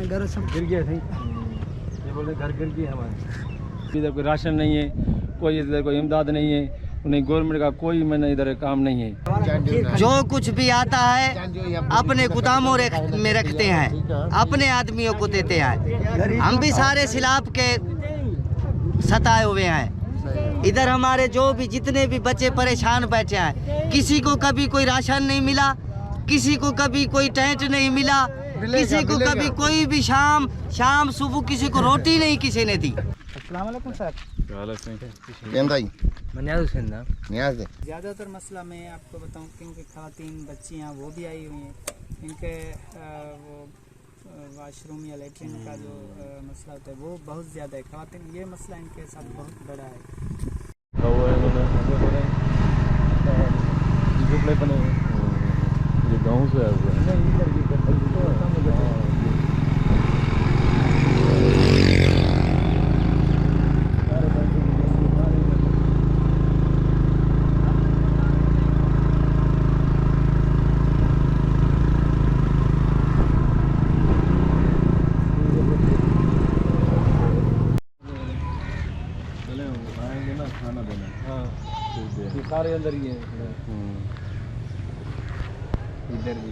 घर सब गिर गए थे। ये बोले घर गिर गए हमारे। इधर कोई राशन नहीं है, कोई इधर कोई इमदाद नहीं है, उन्हें गवर्नमेंट का कोई मैंने इधर काम नहीं है। जो कुछ भी आता है अपने गोदामों में रखते हैं, अपने आदमियों को देते हैं। हम भी सारे सैलाब के सताए हुए हैं। इधर हमारे जो भी जितने भी बच्चे परेशान बैठे हैं, किसी को कभी कोई राशन नहीं मिला, किसी को कभी कोई टेंट नहीं मिला, किसी को कभी कोई भी शाम सुबह किसी को रोटी नहीं किसी ने दी। अस्सलाम वालेकुम सर। ज़्यादातर मसला मैं आपको बताऊं क्योंकि ख़वातीन बच्चियां वो भी आई हुई हैं, इनके वो वाशरूम या लेटरिन का जो मसला होता है वो बहुत ज़्यादा है। ख़वातीन ये मसला इनके साथ बहुत बड़ा है। गाँव से खाना देना। हाँ सारे अंदर ही है। इधर भी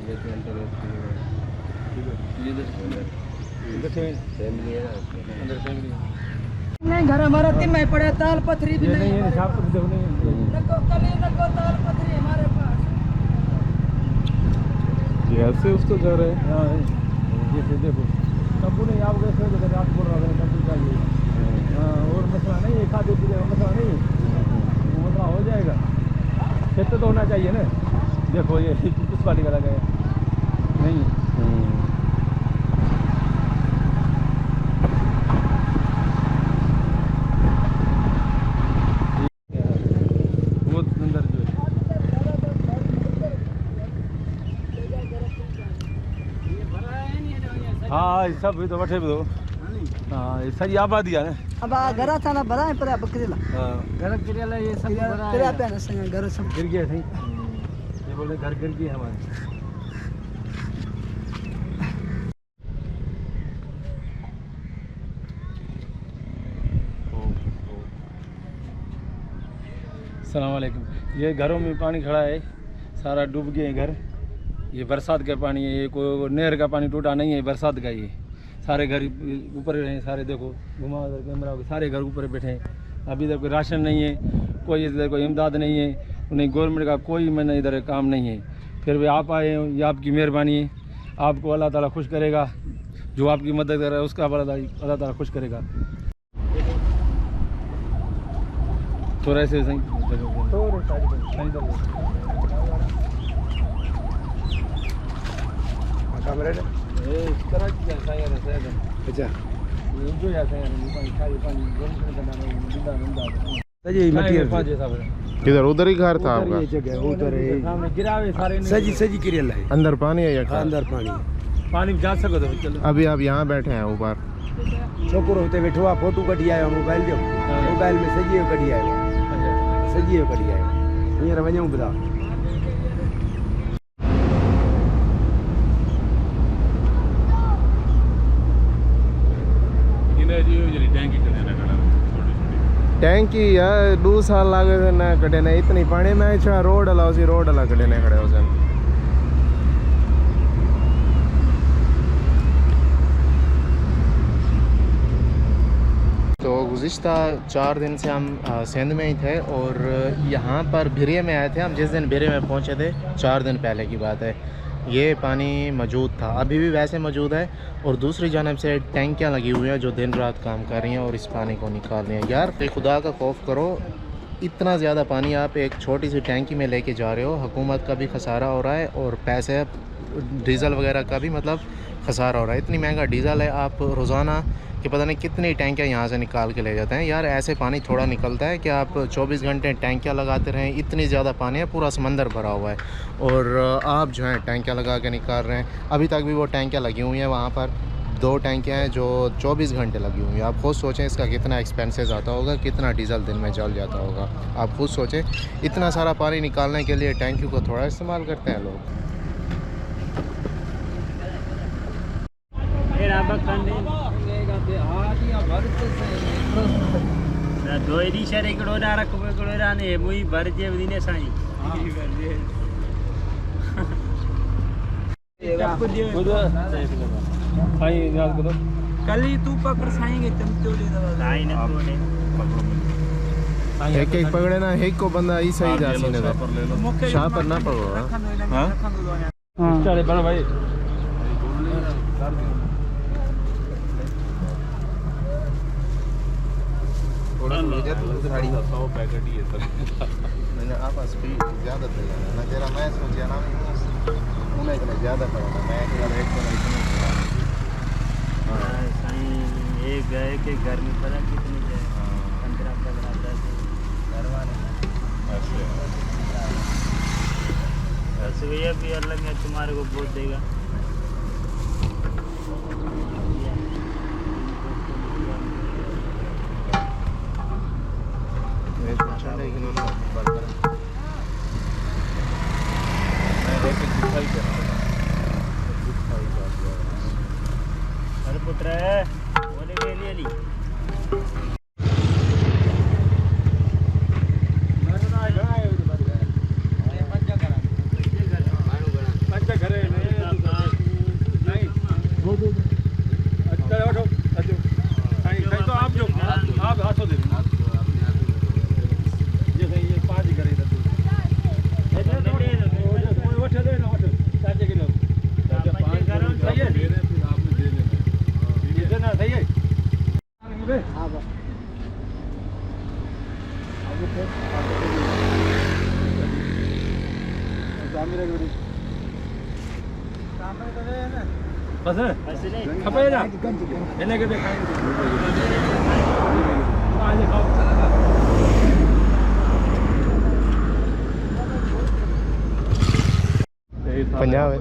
नहीं घर हमारा तीन में पड़ा, ताल पथरी भी नहीं है। हमारे पास ऐसे उसको घर है। हाँ जैसे देखो तब्बू नहीं आप गए रात बोल रहा है तब्बू चाहिए। हाँ और मसला नहीं है, खाते पीते का मसला नहीं है, वो मसला हो जाएगा। खेत तो होना चाहिए ना। देखो ये किस पार्टी का लगा है नहीं है। बहुत अंदर जो है। हाँ सब भी तो बैठे भी दो। हाँ सही आबादी है ना। अब घर था ना भरा है पर बकरीला। हाँ घर गिरेला ये सब भरा है ना संग घर सब गिर गए थे। ये बोले घर गिर गए हमारे। अस्सलाम वालेकुम। ये घरों में पानी खड़ा है, सारा डूब गए घर। ये बरसात का पानी है, ये कोई नहर का पानी टूटा नहीं है, बरसात का ये सारे घर ऊपर हैं। सारे देखो घुमा उधर कैमरा, सारे घर ऊपर बैठे हैं। अभी इधर कोई राशन नहीं है, कोई इधर कोई इमदाद नहीं है, उन्हें गवर्नमेंट का कोई मैंने इधर काम नहीं है। फिर भी आप आए हो, ये आपकी मेहरबानी है। आपको अल्लाह ताला खुश करेगा, जो आपकी मदद कर रहा है उसका अल्लाह ताला खुश करेगा। थोड़ा ऐसे सही किधर उधर ही घर था आपका? सजी किरियल है। अंदर पानी है या अंदर पानी जा सको तो चलो। अभी आप यहाँ बैठे हैं ऊपर? छोकरो होते बैठो आ फोटो कटी आयो मोबाइल जो मोबाइल में सजी कटी आयो हींअर वञूं पिया। टैंकी यार 2 साल लागे थे ना कटे ने इतनी पानी में छा रोड अला उसी रोड अला कटे ने खड़े हो सन। तो गुज़िश्ता 4 दिन से हम सिंध में ही थे और यहाँ पर भिरे में आए थे। हम जिस दिन भिरे में पहुँचे थे 4 दिन पहले की बात है, ये पानी मौजूद था, अभी भी वैसे मौजूद है। और दूसरी जानब से टैंकियाँ लगी हुई हैं जो दिन रात काम कर रही हैं और इस पानी को निकाल रही हैं। यार खुदा का खौफ करो, इतना ज़्यादा पानी आप एक छोटी सी टैंकी में लेके जा रहे हो। हुकूमत का भी खसारा हो रहा है और पैसे डीज़ल वगैरह का भी मतलब खसारा हो रहा है। इतनी महंगा डीज़ल है, आप रोज़ाना कि पता नहीं कितनी टैंकियाँ यहाँ से निकाल के ले जाते हैं। यार ऐसे पानी थोड़ा निकलता है कि आप 24 घंटे टैंकियाँ लगाते रहें। इतनी ज़्यादा पानी है, पूरा समंदर भरा हुआ है और आप जो है टैंकियाँ लगा के निकाल रहे हैं। अभी तक भी वो टैंकियाँ लगी हुई हैं, वहाँ पर 2 टैंकियाँ हैं जो 24 घंटे लगी हुई हैं। आप खुद सोचें इसका कितना एक्सपेंसेस आता होगा, कितना डीज़ल दिन में जल जाता होगा। आप खुद सोचें, इतना सारा पानी निकालने के लिए टैंकियों को थोड़ा इस्तेमाल करते हैं लोग। दो शहर कड़ोरा रखो कड़ोरा ने मुई भर जे दिने साई कल ही तू पकड़ साएंगे चमचो दे साई ने तोड़े एक एक पकड़े ना एक को बंदा ही सही जा सीने दे शाह पर ना पड़ो हां चले बड़ा भाई थोड़ा मुझे तो गाड़ी 100 पैकेट ही है सर मैंने आपस भी ज्यादा दे ना तेरा मैं सोचा ना उन्हें इतना ज्यादा पड़ा मैं तेरा रेट को नहीं समझ हां साई एक गए के घर में पता कितनी है 15 10 घर वाले ऐसे ये भी अलग है तुम्हारे को बहुत देगा अरे पुत्र बोले के लिए ली बस खपे ना इन्हें के दिखाएंगे आज खाओ पंजाब है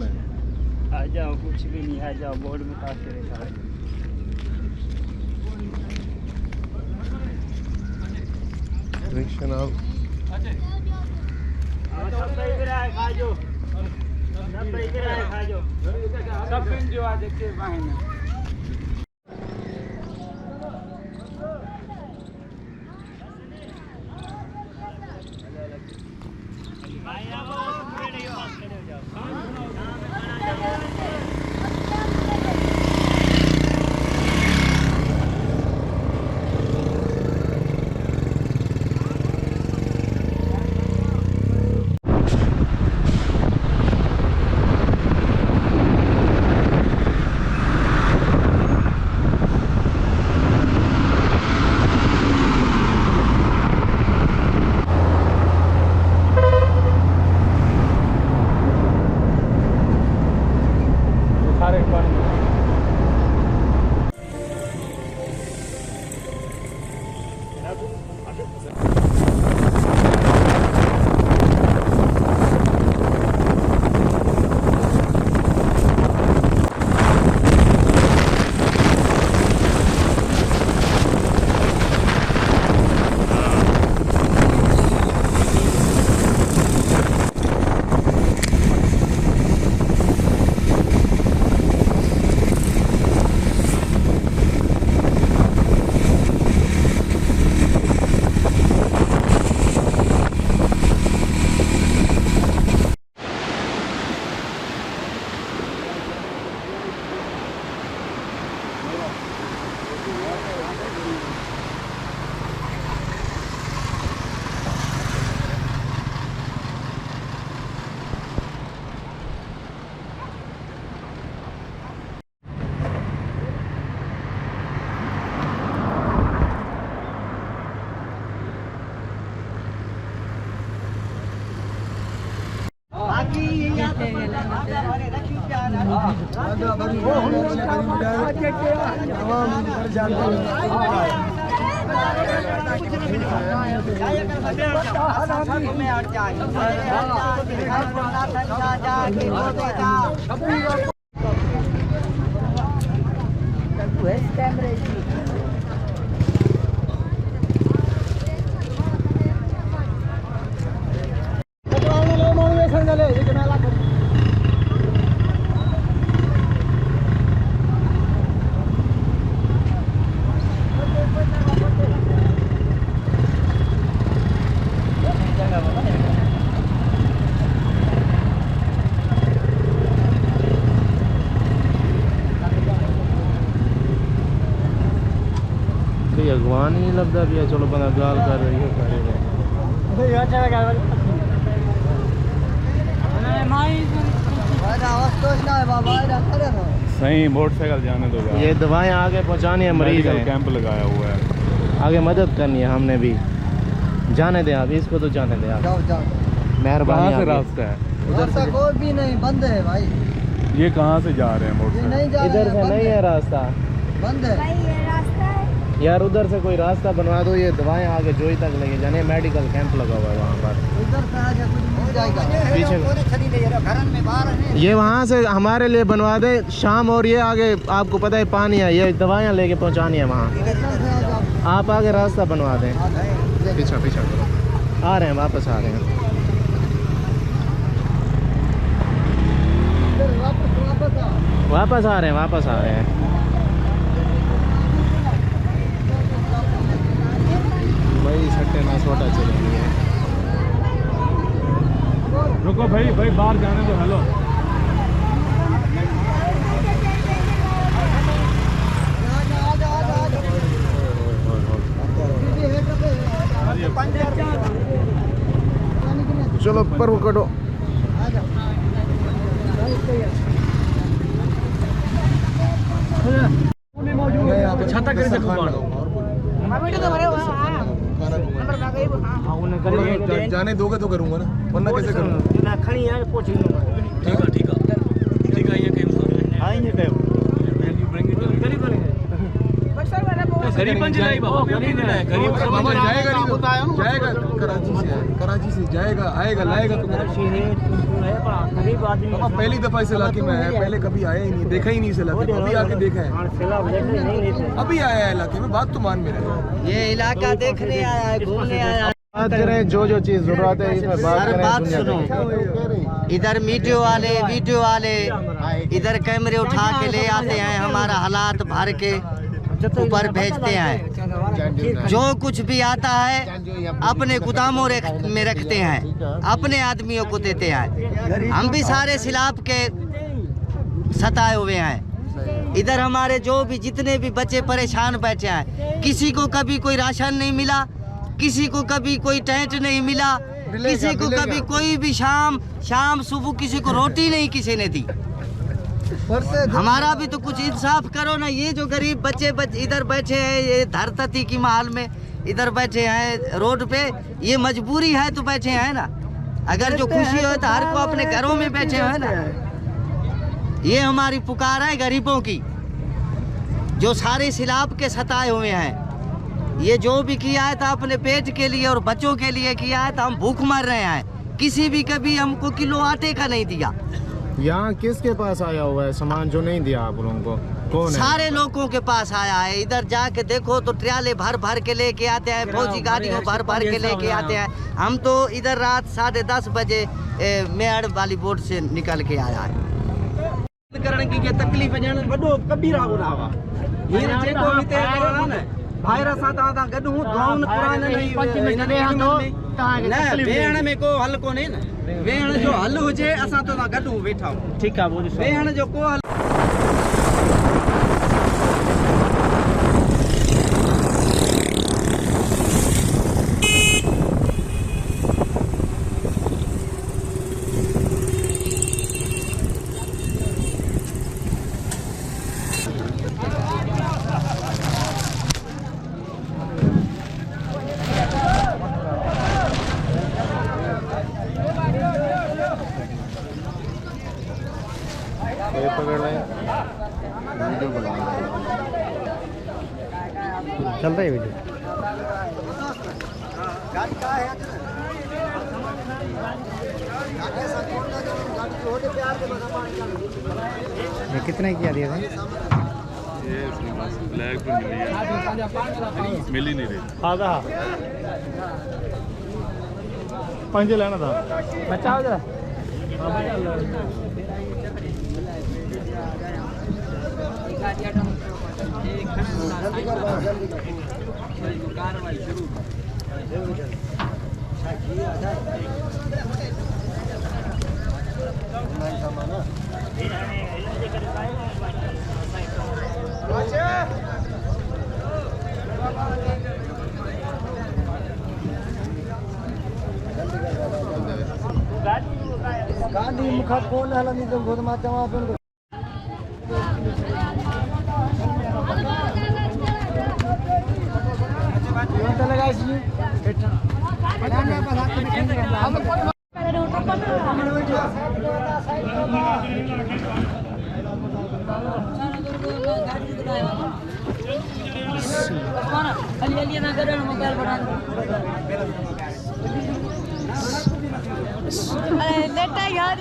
आ जाओ कुछ भी नहीं आ जाओ बोर्ड में काट के रखा है रिक्शा ना सब सही करा है खा जो सब सही करा है खा जो सब पिन जो आ देखते बाहर में भाई अब खड़े हो जाओ अगवान ही लगता भी है, चलो बंदा गाल कर रही है सही मोटरसाइकिल जाने दो यार। ये दवाएं आगे पहुंचानी है, मरीज मेडिकल है, कैंप लगाया हुआ है। आगे मदद करनी है हमने भी। जाने दें आप इसको, तो जाने दें आप, मेहरबानी। कहाँ से आगे। रास्ता है? उधर से कोई भी नहीं, बंद है भाई, ये कहाँ से जा रहे हैं मोटरसाइकिल? इधर से नहीं है रास्ता बंद है। यार, उधर से कोई रास्ता बनवा दो। ये दवाएं आगे जोई तक लेके जाने, मेडिकल कैंप लगा हुआ है वहाँ पर। इधर से आगे कुछ मिल जाएगा पीछे ये वहाँ से हमारे लिए बनवा दे शाम, और ये आगे आपको पता है पानी है, ये दवाइयाँ लेके पहुँचानी है वहाँ। आप आगे रास्ता बनवा दें। पीछा पीछा करो, आ रहे हैं, वापस आ रहे हैं। वापस आ रहे हैं, वापस आ रहे हैं। भाई सट्टे ना छोटा चलेंगे। रुको भाई, भाई बाहर जाने दो। हेलो, चलो पर वो कटो। छाता कर सकूं जाने दोगे तो करूंगा ना, वरना कैसे करूंगा? ठीक है ये कहीं गरीब बन जाए बाबा, गरीब बाबा जाएगा नहीं तो जाएगा, कराची से जाएगा, आएगा, लाएगा तो बाबा पहली दफा इस इलाके में आया है, पहले कभी आया ही नहीं, देखा ही नहीं इस इलाके में, अभी आके देखा है, अभी आया है इलाके में। बात तो मान मेरा, ये इलाका देखने आया है, घूमने आया है। बात करें जो चीज़ जरूरत है इसमें बात सर करें। बात दुनिया सुनो, देखी। इधर वीडियो वाले इधर कैमरे उठा के ले आते हैं, हमारा हालात भर के ऊपर भेजते हैं। जो कुछ भी आता है अपने गोदामों में रखते हैं, अपने आदमियों को देते हैं। हम भी सारे सैलाब के सताए हुए हैं। इधर हमारे जो भी जितने भी बच्चे परेशान बैठे हैं, किसी को कभी कोई राशन नहीं मिला, किसी को कभी कोई टेंट नहीं मिला, किसी को कभी कोई भी शाम सुबह किसी को रोटी नहीं किसी ने दी। हमारा भी तो कुछ इंसाफ करो ना। ये जो गरीब बच्चे इधर बैठे हैं, ये धरतती की माहौल में इधर बैठे हैं रोड पे, ये मजबूरी है तो बैठे हैं ना। अगर जो खुशी हो तो हर को अपने घरों में बैठे हो ना। ये हमारी पुकार है गरीबों की, जो सारे सैलाब के सताए हुए हैं। ये जो भी किया है था अपने पेट के लिए और बच्चों के लिए किया है, तो हम भूख मर रहे हैं। किसी भी कभी हमको किलो आटे का नहीं दिया। यहाँ किसके पास आया हुआ है सामान जो नहीं दिया आप लोगों को? कौन है? सारे लोगों के पास आया है। इधर जाके देखो तो ट्राले भर के लेके आते हैं, फौजी गाड़ियों भर के लेके आते हैं। हम तो इधर रात 10:30 बजे मेड़ वाली बोट से निकल के आया है। करण की तकलीफ़ ॼण वॾो कबीरा गुनाह आहे। हींअर जेको बि तय कयो आहे न, ॿाहिरि सां तव्हां गॾु हूं दुआउनि न, वेहण में को हल कोन्हे न। वेहण जो हल हुजे असां तो गॾु हूं वेठा आहियूं। ठीकु आहे, वेहण जो को हल ये पकड़ लें, चल रहा है वीडियो। ये कितने किया दिया था? ये ब्लैक मिल ही नहीं रही। आधा 5 लेना था, बचाओ जरा। अच्छा लेटा यार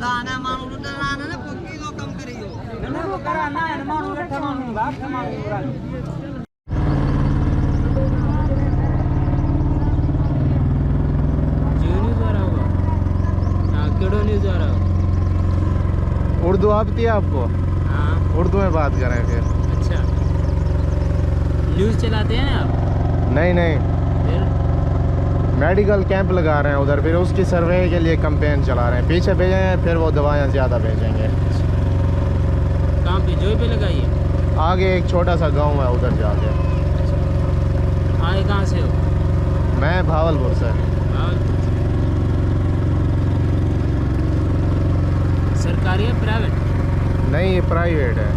दाना मानू दाना ना कोकी दो कम करियो ना वो कराना है मानो रखा मानो बाप मानो न्यूज़ आ रहा होगा। हाँ केड़ो न्यूज़ आ रहा होगा। उर्दू आती है आपको? हाँ उर्दू में बात करें फिर। अच्छा न्यूज़ चलाते हैं आप? नहीं नहीं, फिर मेडिकल कैंप लगा रहे हैं उधर, फिर उसकी सर्वे के लिए कैंपेन चला रहे हैं। पीछे भेजे हैं, फिर वो दवाइयाँ ज़्यादा भेजेंगे। कहाँ पे जोई पे लगाइए? आगे एक छोटा सा गांव है, उधर जाके। आए कहाँ से हो? मैं भावलपुर से। सरकारी है प्राइवेट? नहीं, ये प्राइवेट है।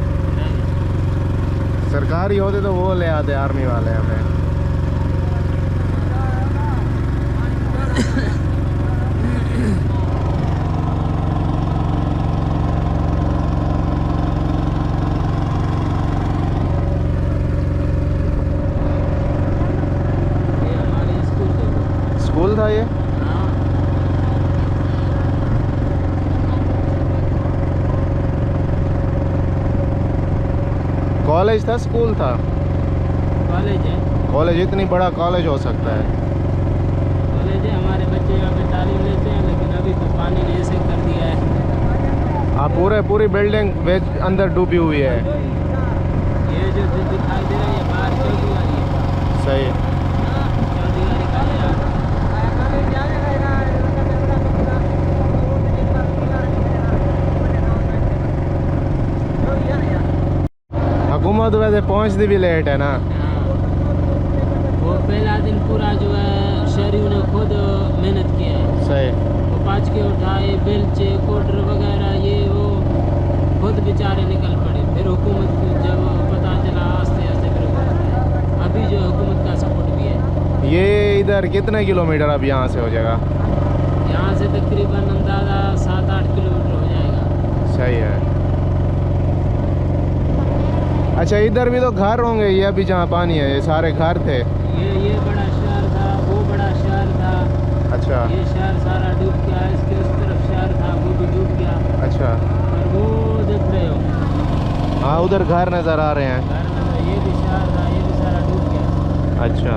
सरकारी होते तो वो ले आते आर्मी वाले हमें। ये हमारे स्कूल था ये? हाँ कॉलेज था, स्कूल था? कॉलेज है। कॉलेज इतनी बड़ा कॉलेज हो सकता है? कॉलेज है, हमारे बच्चे यहाँ पे तालीम लेते हैं, लेकिन अभी तो पानी ने ऐसे कर दिया है। हाँ, पूरी बिल्डिंग वेज अंदर डूबी हुई है। ये जो दिखाई दे रहा है ये बाहर चौकी वाली है। सही। चौकी वाली काले यार। हुकूमत वैसे पहुँचती भी लेट है ना। वो पहला दिन पूरा जो है शहरियों ने खुद मेहनत किया है। सही। वो पाँच के उठाए, बेलचे, कोटर वगैरह ये वो खुद बेचारे निकल पड़े। फिर हुकूमत को जब पता चला आस्ते आस्ते फिर अभी जो हुकूमत का सपोर्ट भी है। ये इधर कितने किलोमीटर अब यहाँ से हो जाएगा? यहाँ से तकरीबन अंदाज़ा 7-8 किलोमीटर हो जाएगा। सही है। अच्छा, इधर भी तो घर होंगे, ये अभी जहाँ पानी है ये सारे घर थे? ये बड़ा शहर था, वो बड़ा शहर था। अच्छा। ये शहर सारा डूब गया, इसके उस तरफ शहर था वो भी डूब गया। अच्छा। और वो देख रहे हो? हाँ, उधर घर नज़र आ रहे हैं। घर में ये भी शहर था, ये भी सारा डूब गया। अच्छा।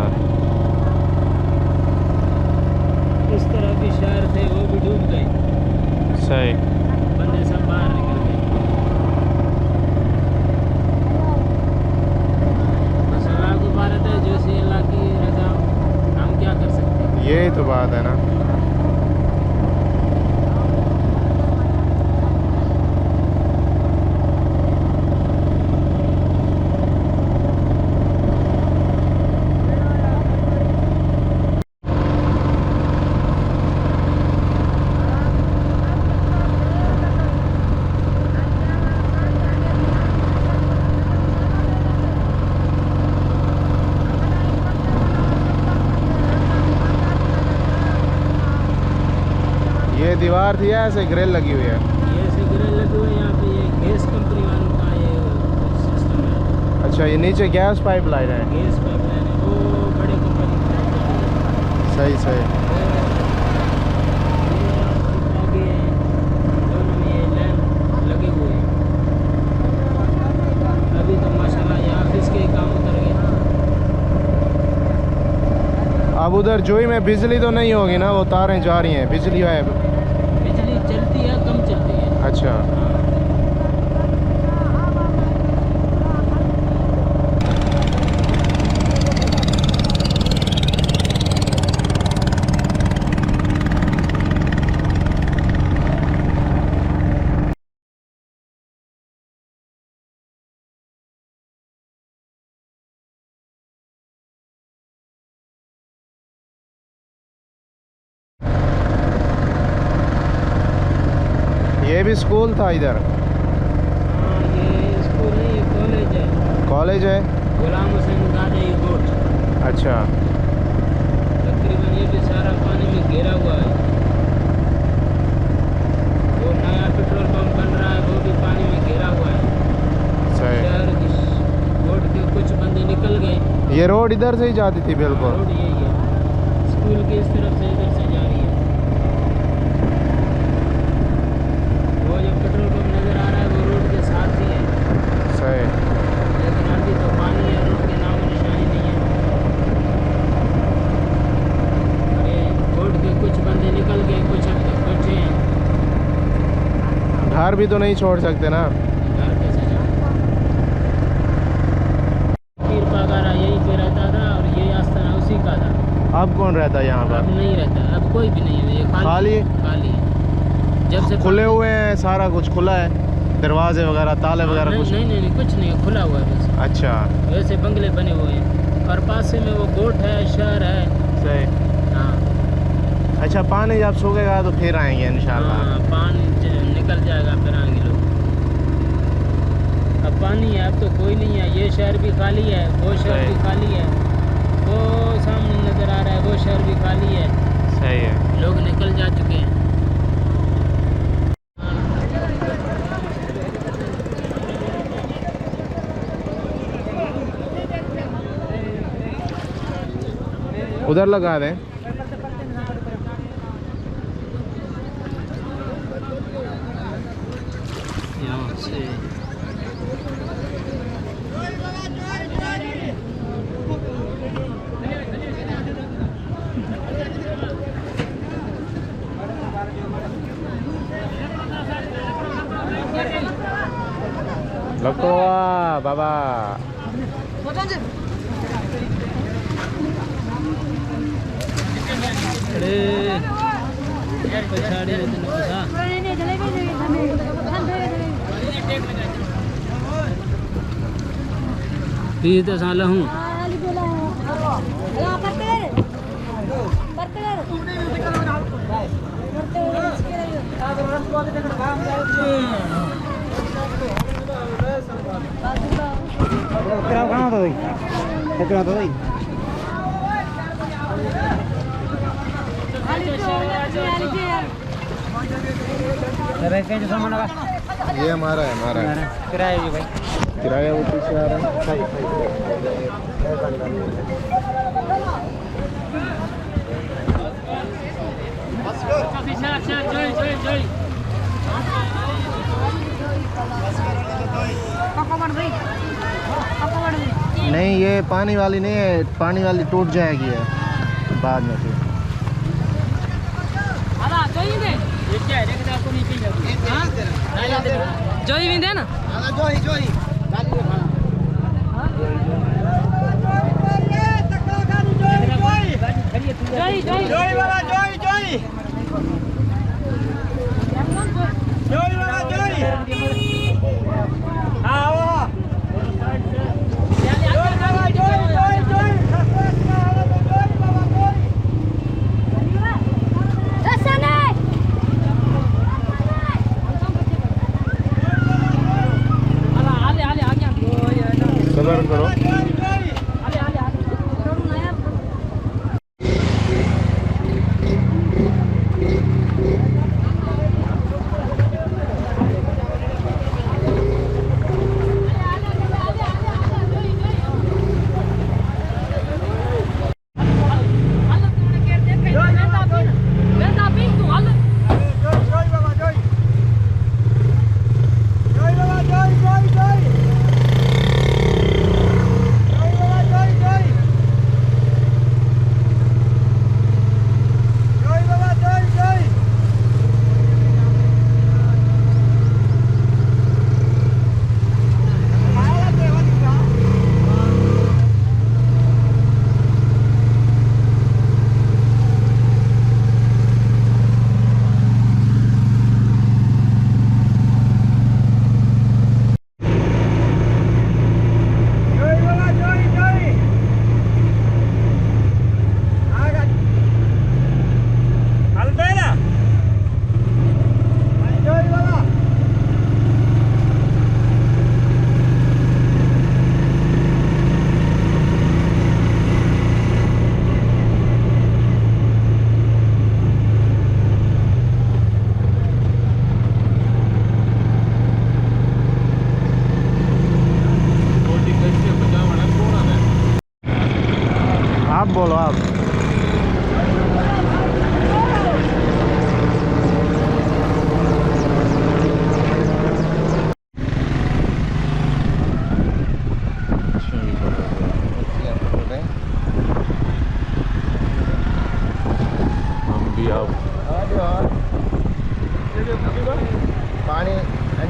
इस तरह भी शहर थे वो भी डूब गए। सही। बंदे सब बाहर निकल गए। बस अल्लाह को भारत है, जो सी अल्लाह की रजा, हम क्या कर सकते हैं। यही तो बात है ना। ये दीवार थी या ऐसे ग्रिल लगी हुई है? ये ऐसे ग्रिल लगे हुए हैं यहाँ पे, ये गैस कंपनी वालों का ये सिस्टम है। अच्छा, ये नीचे गैस पाइप लाइन है? गैस पाइपलाइन है, वो बड़े कंपनी का। सही सही। आगे दोनों में ये लाइन लगे हुए हैं। अभी तो माशाल्लाह ये ऑफिस के काम उतर गए। अब उधर जोई में बिजली तो नहीं होगी ना? वो तारें जा रही हैं, बिजली है? बिजली चलती है, कम चलती है। अच्छा। ये भी स्कूल था इधर? हाँ, ये स्कूल नहीं, ये कॉलेज है। कॉलेज है? गुलाम हुसैन गाजी रोड। अच्छा। तकरीबन ये भी सारा पानी में घिरा हुआ है। वो नया पेट्रोल पंप बन रहा है, वो भी पानी में घिरा हुआ है। सही। शहर की रोड के कुछ बंदे निकल गए। ये रोड इधर से ही जाती थी बिल्कुल? रोड यही है, स्कूल की इस तरफ से इधर से जा रही है। वो जो पेट्रोल पंप नज़र आ रहा है वो रोड के साथ ही है। सही। लेकिन अभी तो पानी है, रोड के नाम निशानी नहीं है। ये रोड के कुछ बंदे निकल गए, कुछ अभी तक बचे हैं। घर भी तो नहीं छोड़ सकते ना? घर कैसे जाओ? पीर पगारा यहीं पे रहता था और ये आस्थाना उसी का था। अब कौन रहता है यहाँ अब पर? नहीं रहता, अब कोई भी नहीं है, ये खाली है? खाली है। जब से खुले हुए हैं, सारा कुछ खुला है, दरवाजे वगैरह ताले वगैरह नहीं, कुछ? नहीं कुछ नहीं है, खुला हुआ है बस। अच्छा। वैसे बंगले बने हुए हैं और पास में वो गोट है, शहर है। सही। हाँ अच्छा, पानी जब सूखेगा तो फिर आएंगे इंशाल्लाह। हाँ, पानी निकल जाएगा फिर आएंगे लोग। अब पानी है, अब तो कोई नहीं है। ये शहर भी खाली है, वो शहर भी खाली है, वो सामने नज़र आ रहा है वो शहर भी खाली है। सही है। लोग निकल जा चुके हैं। उधर लगा दें। यहाँ से लकोवा बाबा। तीस साल हूँ। ये हमारा है। किराया भी भाई, किराया वो पीछे आ रहा है। नहीं, ये पानी वाली नहीं है, पानी वाली टूट जाएगी है बाद में फिर। जोई भी दे ना। सबर करो।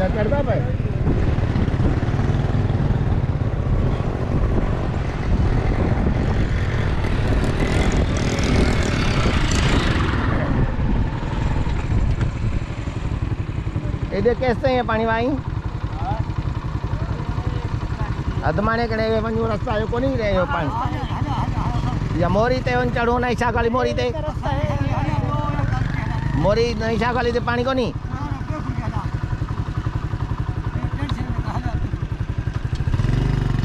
चढ़ता भाई ये कैसे है पानी भाई अदमाने कने वञो रास्ता जो कोनी रहियो पानी या मोरी ते वञ चढ़ो ना इच्छा खाली मोरी ते मोरी न इच्छा खाली ते पानी कोनी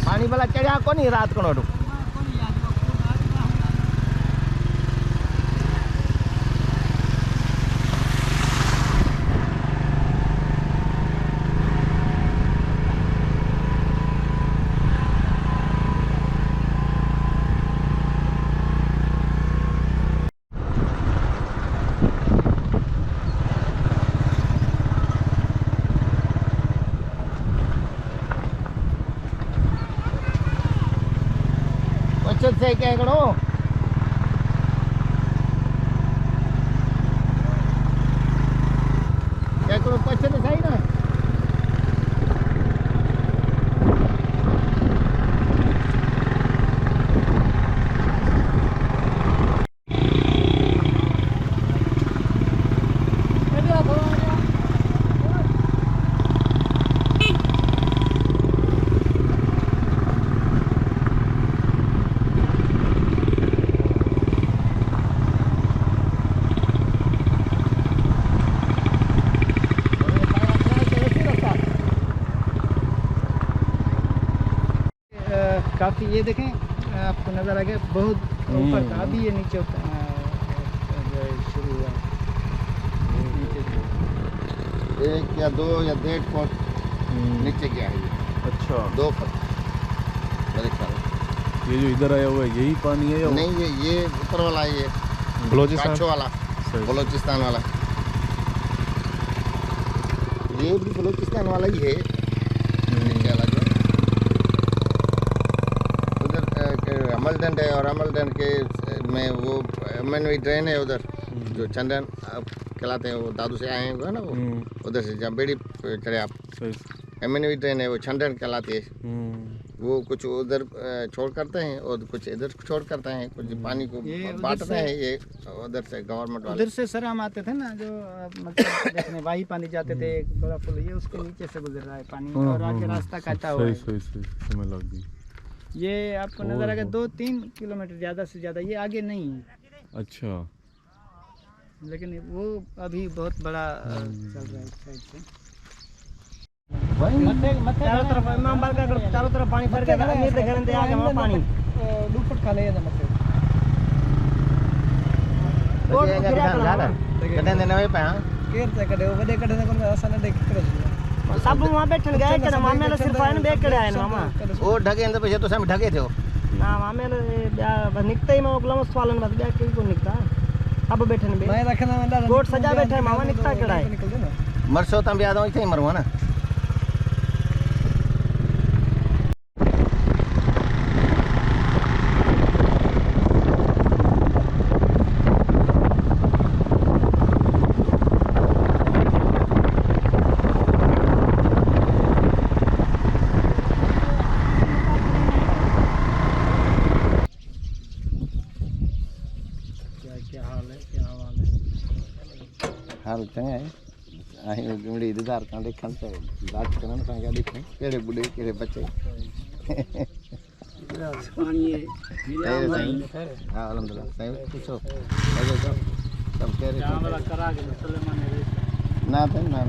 पानी भला चढ़िया कोनी रात को नोटू से क्या करो क्या करो पीछे तो सही ना काफ़ी ये देखें आपको नज़र आ गया बहुत ऊपर था अभी ये नीचे शुरू हुआ एक या दो या 1.5 फुट नीचे गया है ये अच्छा 2 फुट मेरे ख्याल ये जो इधर आया हुआ है यही पानी है या नहीं ये ऊपर वाला है ये बलोचिस्तान वाला बलोचिस्तान वाला ये भी बलोचिस्तान वाला ही है नीचे वाला जो अमलदंड है और अमलदंड के में वो एमएनवी ड्रेन है उधर जो चंदन कहलाते हैं वो दादू से आए हैं ना वो उधर से जहाँ बेड़ी चढ़े आप एमएनवी ड्रेन है वो चंदन कहलाती है वो कुछ उधर छोड़ करते हैं और कुछ इधर छोड़ करते हैं कुछ पानी को बांटते हैं ये उधर से गवर्नमेंट वाले उधर से सर हम आते थे ना जो मतलब देखने वाही पानी जाते थे एक बड़ा पुल ये उसके नीचे से गुजर रहा है पानी और आके रास्ता काटा हुआ है सही समय लग गई ये आपको नजर आ गया 2-3 किलोमीटर ज़्यादा से ज़्यादा ये आगे नहीं है अच्छा लेकिन वो अभी बहुत बड़ा चल रहा है साइड से चारों तरफ पानी भर के पानी 2 फुट खा ले सब वहाँ बैठन गए कि मामे ला सिर्फ आए देख के आए मामा वो ढके अंदर पे तो सब ढके थे ना मामे बस निकते ही मैं ग्लव्स वालन बस बैठ के को निकता अब बैठन बे मैं रखना कोट सजा बैठा है मामा निकता केड़ा है मरसो तम याद इथे मरवा ना हाल चंगा है आही गुमड़ी इधर का देखन तो बात करन संगा देखें केड़े बुढ़े केड़े बच्चे पानी है हां अल्हम्दुलिल्लाह सही पूछो सब कह रहे वाला करा के सुलेमान ना थे ना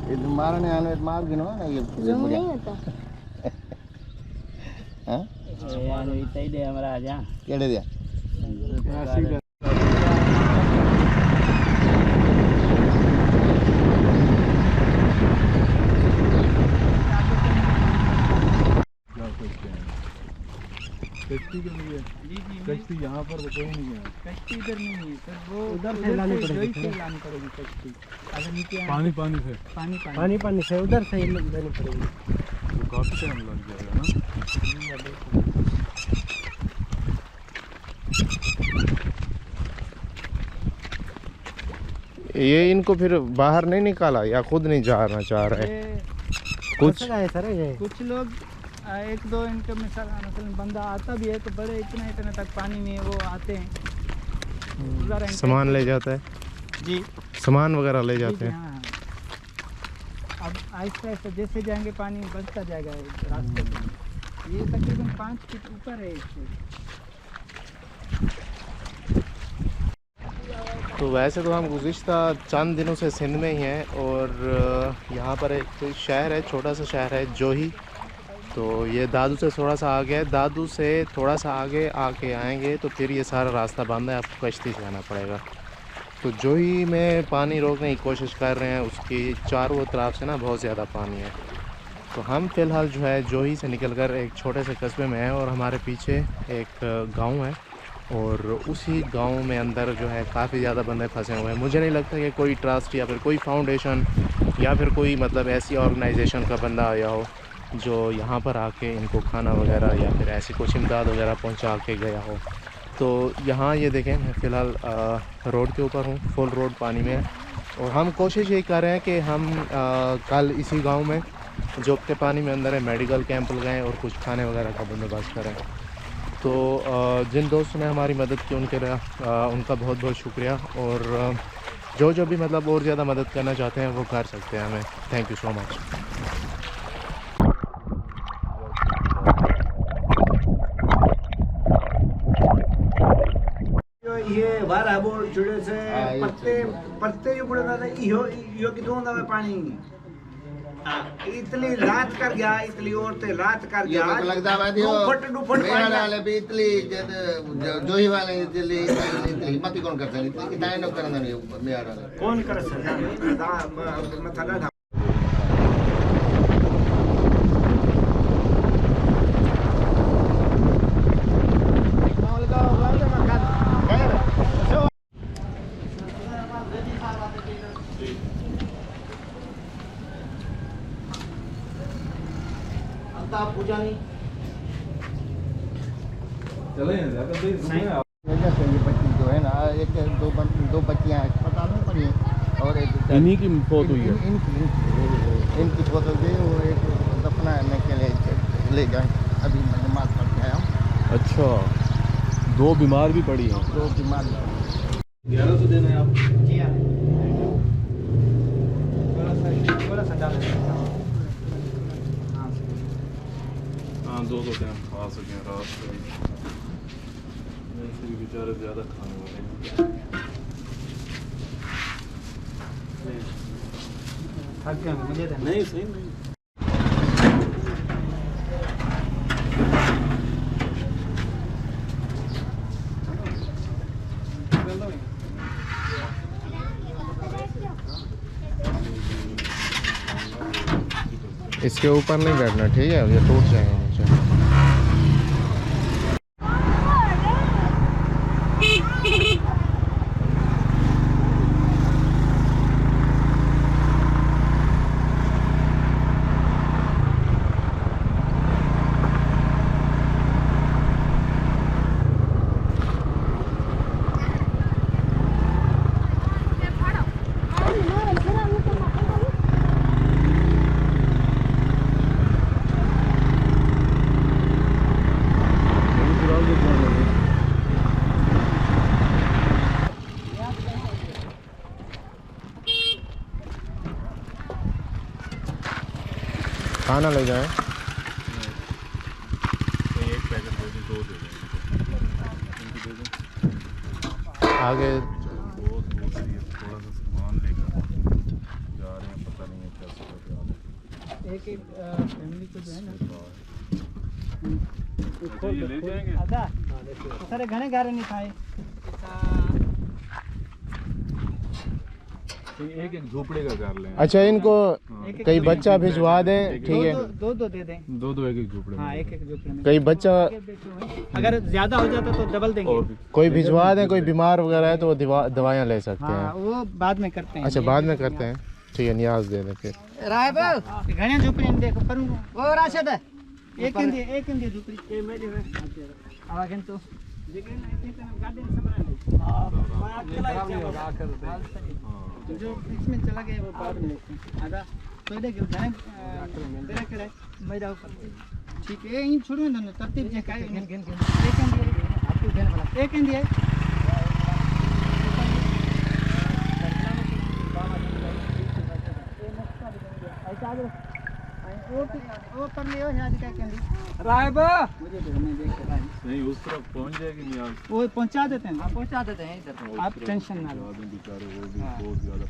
ये मारने आने मार गिनो ना ये नहीं होता हां यार इतई दे हमरा आ जा केड़े दिया कश्ती के लिए कश्ती यहाँ पर तो कोई नहीं है कश्ती इधर नहीं है सर वो उधर से लानी पड़ेगी कश्ती अगर नीचे पानी से उधर से लानी पड़ेगी तो काफ़ी टाइम लग जाएगा ना ये इनको फिर बाहर नहीं निकाला या खुद नहीं जाना चाह रहे? कुछ सर ये कुछ लोग एक दो इनके मसलन बंदा आता भी है तो बड़े इतने तक पानी में वो आते हैं, सामान ले जाता है जी, सामान वगैरह ले जाते हैं। हाँ। अब आहिस्ता आहिस्ता जैसे जाएंगे पानी बढ़ता जाएगा रास्ते में। ये तकरीबन 5 फीट ऊपर है इससे। तो वैसे तो हम गुज़िश्ता चंद दिनों से सिंध में ही हैं और यहाँ पर एक शहर है, छोटा सा शहर है जोही। तो ये दादू से थोड़ा सा आगे है, दादू से थोड़ा सा आगे आके आएंगे तो फिर ये सारा रास्ता बंद है, आपको कश्ती से आना पड़ेगा। तो जोही में पानी रोकने की कोशिश कर रहे हैं, उसकी चारों तरफ से ना बहुत ज़्यादा पानी है। तो हम फ़िलहाल जो है जोही से निकलकर एक छोटे से कस्बे में हैं और हमारे पीछे एक गांव है और उसी गांव में अंदर जो है काफ़ी ज़्यादा बंदे फंसे हुए हैं। मुझे नहीं लगता कि कोई ट्रस्ट या फिर कोई फाउंडेशन या फिर कोई मतलब ऐसी ऑर्गेनाइजेशन का बंदा आया हो जो यहाँ पर आके इनको खाना वगैरह या फिर ऐसी कुछ इमदाद वगैरह पहुँचा के गया हो। तो यहाँ ये देखें, मैं फ़िलहाल रोड के ऊपर हूँ, फुल रोड पानी में है और हम कोशिश ये कर रहे हैं कि हम कल इसी गांव में जो के पानी में अंदर है मेडिकल कैंप लगाएं और कुछ खाने वगैरह का बंदोबस्त करें। तो जिन दोस्तों ने हमारी मदद की उनका बहुत बहुत शुक्रिया और जो भी मतलब और ज़्यादा मदद करना चाहते हैं वो कर सकते हैं हमें। Thank you so much. ये बारह बोर जुड़े से पत्ते जो बुढ़े दादा यो कितों ना पानी इतनी रात कर गया, इतनी औरतें रात कर गया, लगता है दुफट वाले भी इतनी जोही वाले इतनी हिम्मत कौन कर सकते, इतना लोग करना नहीं मेरा वाले कौन कर सकता मथा पूजा नहीं चले ये बच्ची जो है ना एक दो बच्चियां अस्पताल में पड़ी हैं और एक इन्हीं की मौत हुई है। इनकी फोटो जो है वो एक दफनाने के लिए ले जाए, अभी नमाज पढ़ के आया हूँ। अच्छा, 2 बीमार भी पड़ी हैं। 2 बीमार 1100 देना है आप? जी हाँ, थोड़ा सा डाल हाँ 2 टाइम खा सकें रात को, वैसे भी बेचारे ज़्यादा खाने वाले हैं। थक गए मुझे नहीं सही नहीं। इसके ऊपर नहीं बैठना, ठीक है, ये टूट जाएंगे नीचे। खाना ले जाएं। एक पैकेट दे दें, 2 दे दें। आगे बहुत दूर से ये थोड़ा सा सामान लेकर जा रहे हैं, पता नहीं है क्या सूरत एक फैमिली को जो है ना है। ये ले जाएंगे। आधा सारे घने गारे नहीं खाए। एक झोपड़े का कर लें। अच्छा, इनको कई बच्चा भिजवा दें, ठीक है, 2 दे दें। 2 एक झोपड़े। हाँ, एक झोपड़े में कई बच्चा अगर ज्यादा हो जाता तो डबल देंगे। कोई भिजवा दें, कोई बीमार वगैरह है तो वो दवाइयाँ ले सकते हाँ, हैं। वो बाद में करते हैं। अच्छा, बाद में करते हैं, ठीक है, नियाज दे दें फिर। घने झोपड़ी देखो पर वो राशद है, एक इंदी झोपड़ी ये मेरी है आवागन तो लेकिन इतनी गार्डन संभाल ले। हां, मैं अकेला ही जो इसमें चला गया वो बाद में देखते हैं। आधा तो देख जाने तेरा क्या है मेरा ऊपर ठीक है इन छोड़ो ना तरतीब जे काय एक इंडिया वो पर ले हो यहाँ क्या कहते रायबा मुझे मैं देख के नहीं उस तरफ पहुंच जाएगी नहीं आज वो पहुंचा देते हैं पहुंचा देते हैं इधर आप टेंशन ना लो बेचारे वो भी बहुत ज्यादा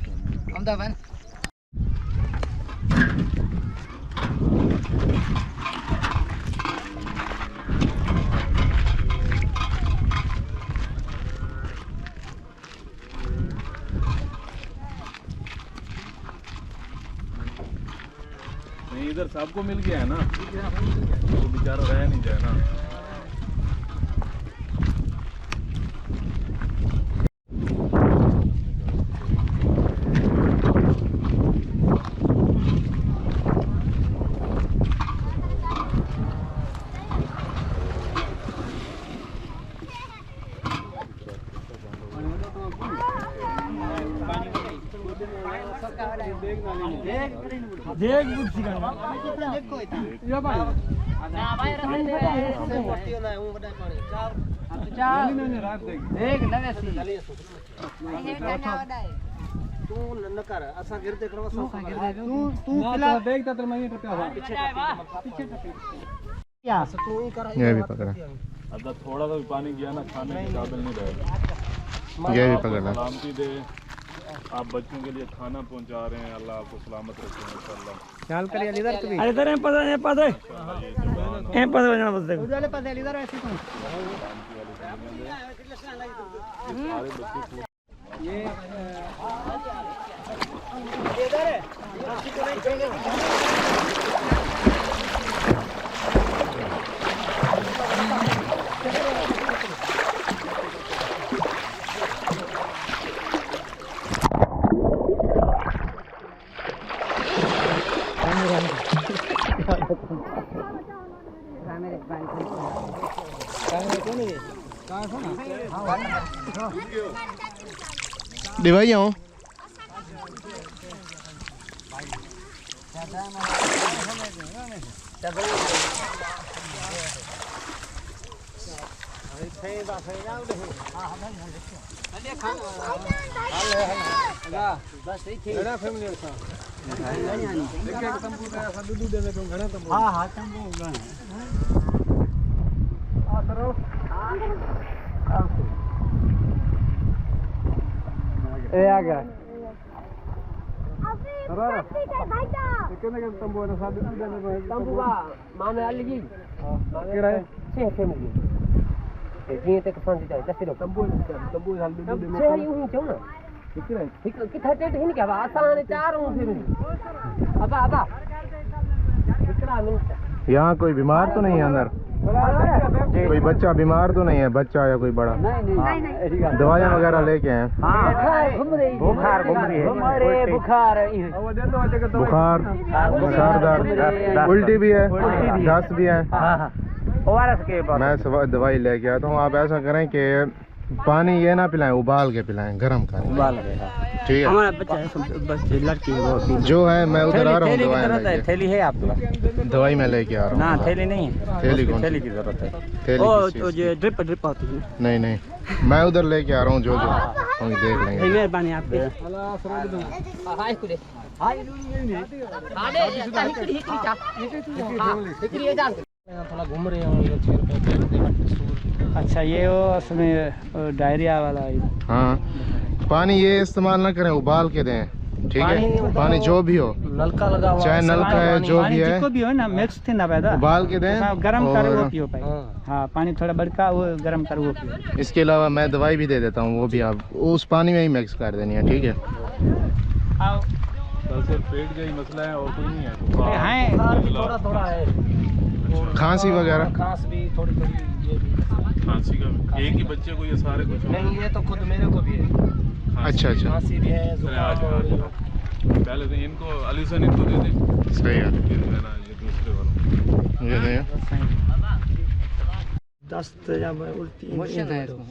अहमदाबाद नहीं इधर सबको मिल गया है ना वो बेचारा रह नहीं जाए ना देख बुद्धि का देखो इतना ये भाई ना भाई रहने दे मोटियो ना हूं बड़ा पानी चार मैंने रात देख नवे सी ये गाना वडाए तू न कर असा गिर देखो असा गिर दे तू फिलहाल देख तो मैं रुपया पीछे क्या तू ही कर ये भी पकड़ा अगर थोड़ा सा भी पानी गया ना खाने के काबिल नहीं रहेगा ये भी पकड़ा सलामती दे आप बच्चों के लिए खाना पहुंचा रहे हैं अल्लाह आपको सलामत रखे इंशाल्लाह ख्याल करिए इधर कभी इधर है पता है जाना बस देखो उधर पता है इधर ऐसे तो ये इधर है रस्सी को नहीं चाहिए दिवाई हूँ ए आ गया तंबू माने अलगी केड़ा है छे फैमिली ए जी तक फंड जाए दस तंबू हाल दे छे यूं ही ना ठीक किथा टेट हिन के आसान चार हूं फैमिली अबा कितना मिनट यहाँ कोई बीमार तो नहीं है अंदर कोई बच्चा बीमार तो नहीं है बच्चा या कोई बड़ा नहीं दवाइयाँ वगैरह लेके हैं बुखार घूम रही है बुखार सर दर्द उल्टी भी है दस्त भी है मैं दवाई लेके आता हूँ आप ऐसा करें कि पानी ये ना पिलाएं उबाल के पिलाएं गर्म करें उबाल के ठीक है हमारा बच्चा है बस लड़की है वो जो है मैं उधर आ रहा हूँ दवाई थैली है आपके पास दवाई मैं लेके आ रहा हूँ ना थैली नहीं है थैली कौन थैली की जरूरत है थैली ओ किस चीज़ तो ये ड्रिप होती है नहीं नहीं मैं उधर लेके आ रहा हूँ जो हम देख लेंगे मेहरबानी आपकी थोड़ा घूम रहे हैं अच्छा ये वो उसमें डायरिया वाला हाँ पानी ये इस्तेमाल ना करें उबाल के दें ठीक है पानी जो भी हो नलका लगा हुआ चाहे नलका है जो भी है भी हो ना मिक्स थी ना पैदा उबाल के दें गरम कर वो पियो भाई हाँ पानी थोड़ा बड़का वो गरम कर वो पियो इसके अलावा मैं दवाई भी दे देता हूँ वो भी आप उस पानी में ही मिक्स कर देनी है ठीक है सर पेट का ही मसला है और कोई नहीं है थोड़ा है खांसी वगैरह खांस भी थोड़ी खांसी का एक ही बच्चे को ये सारे कुछ नहीं ये तो खुद मेरे को भी है अच्छा खांसी भी है पहले तो इनको अलीसन इनको दे दे सही है ये दूसरे वालों ये नहीं दस्त या उल्टी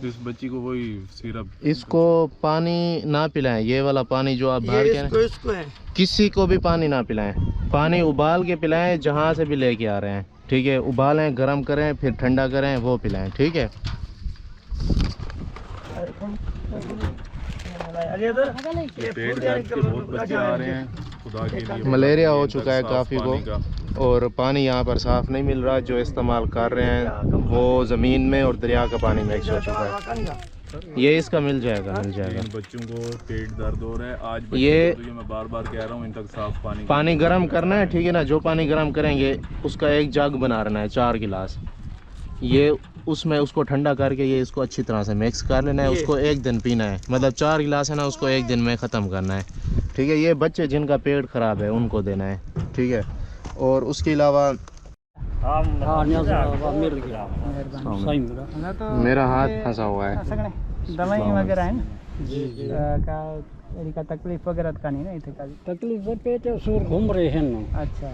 इस बच्ची को वही सिरप, इसको पानी ना पिलाएं, ये वाला पानी जो आप बाहर के इसको है। किसी को भी पानी ना पिलाएं, पानी उबाल के पिलाएं जहाँ से भी लेके आ रहे हैं, ठीक है। उबालें, गर्म करें, फिर ठंडा करें, वो पिलाएं, ठीक है। पेट दर्द के बहुत बच्चे आ रहे हैं, खुदा के लिए मलेरिया हो चुका है काफ़ी को, और पानी यहाँ पर साफ़ नहीं मिल रहा। जो इस्तेमाल कर रहे हैं वो ज़मीन में और दरिया का पानी मिक्स हो चुका है। ये इसका मिल जाएगा, मिल जाएगा। इन बच्चों को पेट दर्द हो रहा है आज ये तो मैं बार बार कह रहा हूँ, इन तक साफ पानी गर्म करना है, ठीक है ना। जो पानी गर्म करेंगे उसका एक जग बना रहना है, 4 गिलास। ये उसमें उसको ठंडा करके ये इसको अच्छी तरह से मिक्स कर लेना है। उसको 1 दिन पीना है, मतलब 4 गिलास है ना, उसको 1 दिन में ख़त्म करना है, ठीक है। ये बच्चे जिनका पेट ख़राब है उनको देना है, ठीक है। और उसके अलावा मेरा हाथ फंसा हुआ है, दवाई वगैरह है ना का तकलीफ वगैरह का नहीं ना, इथे तकलीफ पेट सूर घूम रहे हैं ना। अच्छा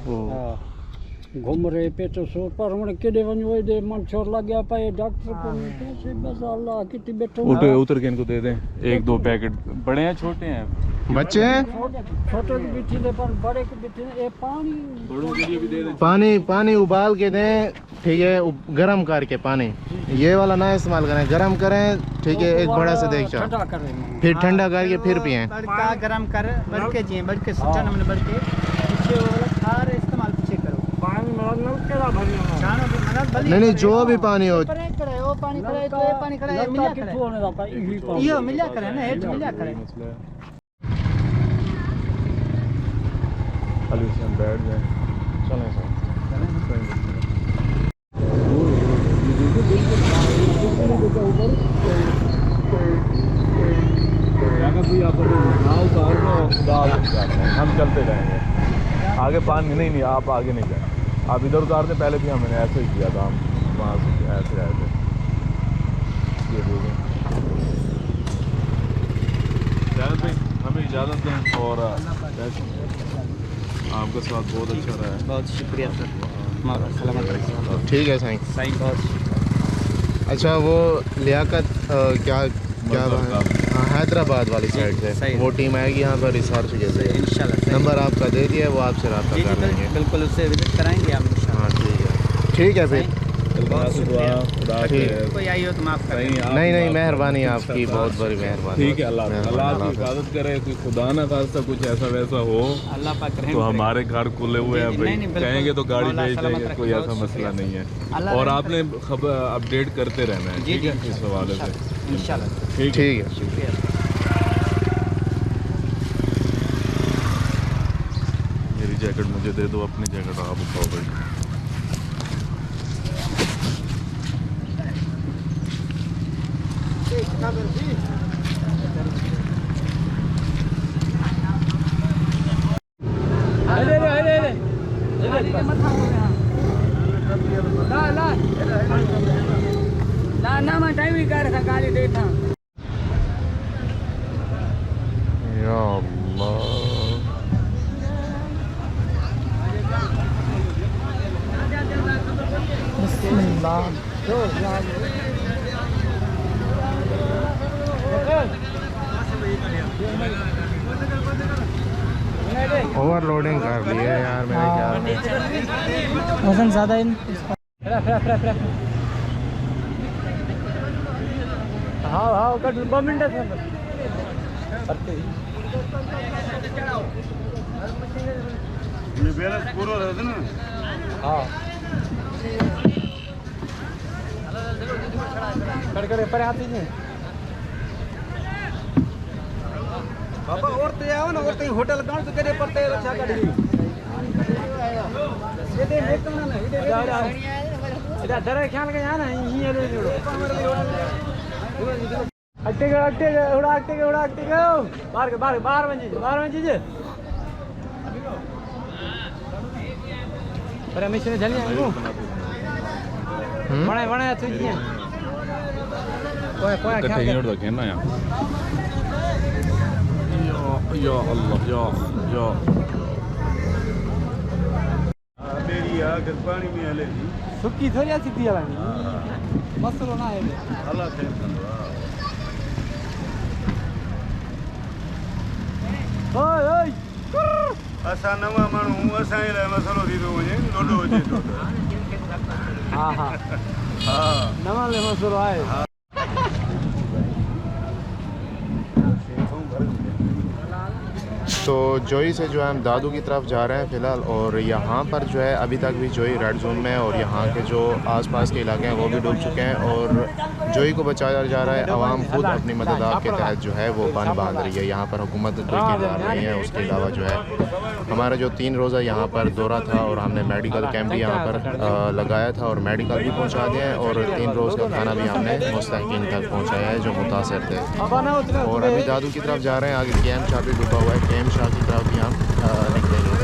घूम रहे पेट सूर पर हमने केडे वनो दे मन छोर लग गया पाए डॉक्टर को कैसे बस अल्लाह कितनी बैठो उतर के इनको दे दें 1-2 पैकेट। बड़े हैं छोटे हैं बच्चे हैं, छोटे की बिठी दे पर बड़े की बिठी ए पानी बड़ों के लिए भी दे दें। पानी उबाल के दें, ठीक है। गरम करके पानी ये वाला ना इस्तेमाल करें, गरम करें, ठीक है। एक बड़ा से देख फिर ठंडा करके फिर पिए। बड़का गरम कर बड़के जी बड़के सोचा हमने बड़के पीछे वाला खार इस्तेमाल पीछे करो पानी नल केरा भरी नहीं जो भी पानी हो, वो पानी करे तो ये पानी करे मिला करे यो मिला करे ना, हेठ मिला करे। खाली उसमें बैठ जाए, चलें सर। हम चलते जाएंगे आगे। पानी नहीं आप आगे नहीं जाए, आप इधर उतारते। पहले भी हमने ऐसे ही किया था, हम वहाँ से ऐसे आए थे। ये देखिए जावेद भाई, हमें इजाज़त दें और आपका साथ बहुत अच्छा रहा है। बहुत शुक्रिया सर, सलामत रखिए। ठीक है साईं बहुत। अच्छा वो लियाकत क्या हैदराबाद वाली साइड से वो टीम आएगी यहाँ पर रिसर्च के लिए, इंशाल्लाह। नंबर आपका दे दिया है, वो आपसे रब्ता कर लेंगे। बिल्कुल उससे विजिट कराएंगे हम। हाँ ठीक है फिर कोई आई हो तो माफ करें। नहीं मेहरबानी आपकी, बहुत बड़ी मेहरबानी। ठीक है, अल्लाह आपकी हिफाजत करे। कोई खुदा ना खास्ता कुछ ऐसा वैसा हो अल्लाह पाक तो हमारे घर खुले हुए हैं भाई, कहेंगे तो गाड़ी भेज देंगे, कोई ऐसा मसला नहीं है। और आपने खबर अपडेट करते रहना है, ठीक है, इस हवाले से इंशाल्लाह। ठीक है, शुक्रिया। मेरी जैकेट मुझे दे दो, अपनी जैकेट आप उठाओ भाई। ना मैं टाइम ही कर था गाली देता। या अल्लाह, बिस्मिल्लाह। ओवरलोडिंग कर ली है यार मेरे ख्याल में। वजन ज़्यादा है। हाँ कट 2 मिनट है। पूरा रहता ना। हाँ कर पर आती है बाबा। और तो आओ ना, और तो होटल कौन तो करे पड़ते रक्षा कर दी। ये दे एक ना ना इधर डरे ख्याल के यहाँ ना ये ले जोड़ो अट्टे के उड़ा बाहर बन जी पर हमेशा जल्दी आएंगे बड़े तुझे कोई ख्याल रखे ना यार। या अल्लाह या मेरी आग पानी में हले सुक्की थोड़ी सीधी वाला मसलो ना है ओए ओए असां नवां माण्हू असांजे लाइ मसइलो थी थो वञे ॾोढो हुजे थो हा हा हा नवां लाइ मसइलो आहे तो जोई से जो है हम दादू की तरफ जा रहे हैं फ़िलहाल, और यहाँ पर जो है अभी तक भी जोई रेड जोन में है और यहाँ के जो आसपास के इलाके हैं वो भी डूब चुके हैं और जोई को बचाया जा रहा है। आवाम खुद अपनी मदद के तहत जो है वो पानी बांध रही है। यहाँ पर हुकूमत कोई किरदार नहीं है। उसके अलावा जो है हमारा जो 3 रोज़ा यहाँ पर दौरा था और हमने मेडिकल कैंप भी यहाँ पर लगाया था और मेडिकल भी पहुँचा दिया है और 3 रोज़ का खाना भी हमने मुस्तहिकीन तक पहुँचाया है जो मुतासर थे। और अभी दादू की तरफ जा रहे हैं। आगे कैम शाह भी डूबा हुआ है। कैम शाह की तरफ भी हम निकलेंगे।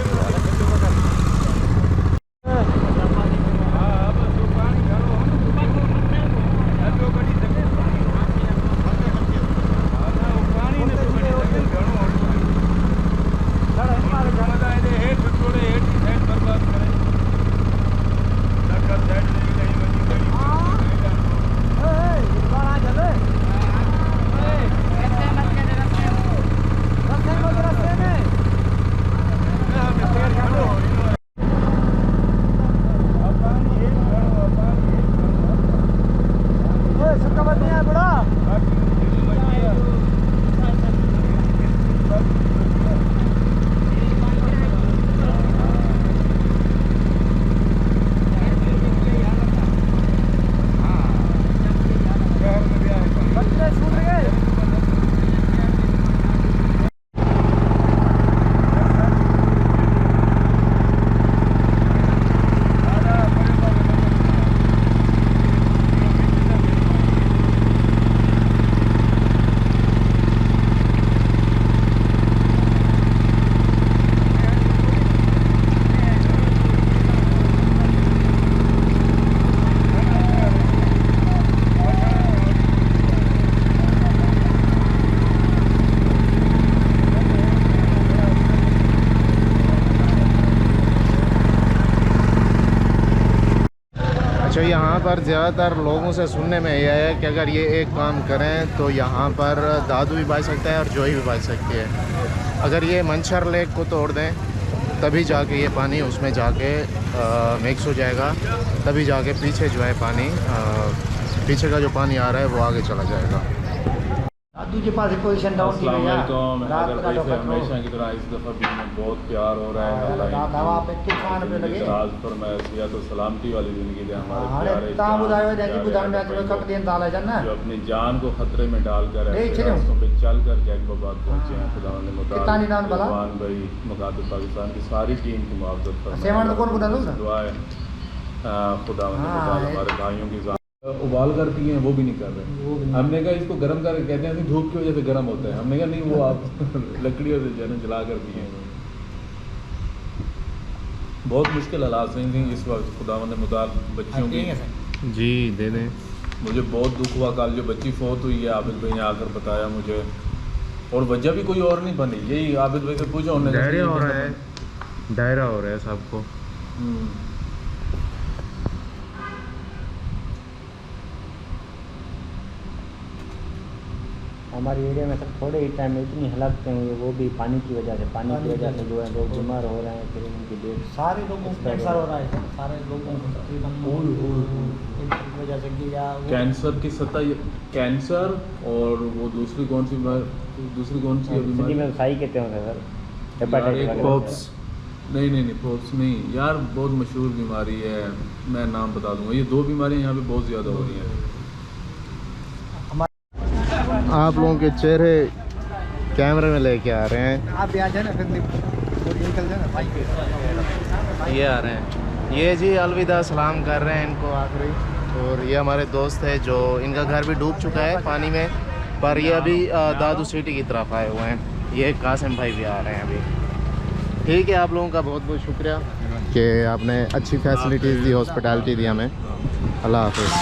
तो यहाँ पर ज़्यादातर लोगों से सुनने में यह है कि अगर ये एक काम करें तो यहाँ पर दादू भी बच सकता है और जोई भी बच सकती है। अगर ये मंशर लेक को तोड़ दें तभी जाके ये पानी उसमें जाके मिक्स हो जाएगा, तभी जाके पीछे जो है पानी पीछे का जो पानी आ रहा है वो आगे चला जाएगा। दूसरे पास पोजीशन डाउन की भैया रात का तो हमेशा की तरह इस दफ़ा भी में बहुत प्यार हो रहा है। दवा पे तूफान पे लगे आज पर मैं सिया तो सलामती वाली ज़िंदगी दे हमारे प्यारे ता बुधायो दे कि बुधान में जो कट देन डाला जाना जो अपनी जान को खतरे में डालकर रास्तों पे चलकर जैकबाबाद पहुंचे हैं। खुदा ने कितना निदान भला भगवान भाई मुकातिब पाकिस्तान की सारी टीम की मुआवजत फरमाए। सेवन कौन बुधा दूंगा दुआ है खुदा ने हमारे भाइयों की उबाल कर पिए हैं वो भी नहीं कर रहे। हमने कहा इसको गर्म करके कहते हैं धूप की वजह से गर्म होता है। हमने कहा नहीं वो आप लकड़ियों से जो जला कर पिए। बहुत मुश्किल हालात से थी इस वक्त। खुदा ने मुताल बच्चियों की जी दे दें। मुझे बहुत दुख हुआ कल जो बच्ची फौत हुई है। आबिद भाई ने आकर बताया मुझे और वजह भी कोई और नहीं बनी। यही आबिद भाई से पूछा उन्होंने डायरिया हो रहा है, डायरिया हो रहा है सबको। हमारे एरिया में सब थोड़े ही टाइम में इतनी हलाकतें हुई, वो भी पानी की वजह से। पानी की वजह से जो है लोग बीमार हो रहे हैं, फिर उनकी डेट सारे लोगों को कैंसर हो रहा है। सारे लोगों को तकरीबन इनकी वजह से कि या कैंसर की सतह कैंसर और वो दूसरी कौन सी बीमारी में साई कहते हैं सर, हेपेटाइटिस। नहीं पोप्स नहीं यार, बहुत मशहूर बीमारी है, मैं नाम बता दूंगा। ये 2 बीमारियां यहाँ पे बहुत ज़्यादा हो रही हैं। आप लोगों के चेहरे कैमरे में लेके आ रहे हैं। आप भी आ जाए ना, फिर निकल जाए ना बाइक। ये आ रहे हैं, ये जी अलविदा सलाम कर रहे हैं इनको आखिरी। और ये हमारे दोस्त है जो इनका घर भी डूब चुका है पानी में, पर ये अभी दादू सिटी की तरफ आए हुए हैं। ये कासिम भाई भी आ रहे हैं अभी। ठीक है, आप लोगों का बहुत बहुत शुक्रिया कि आपने अच्छी फैसिलिटीज़ दी, हॉस्पिटैलिटी दी हमें। अल्लाह हाफ़िज़।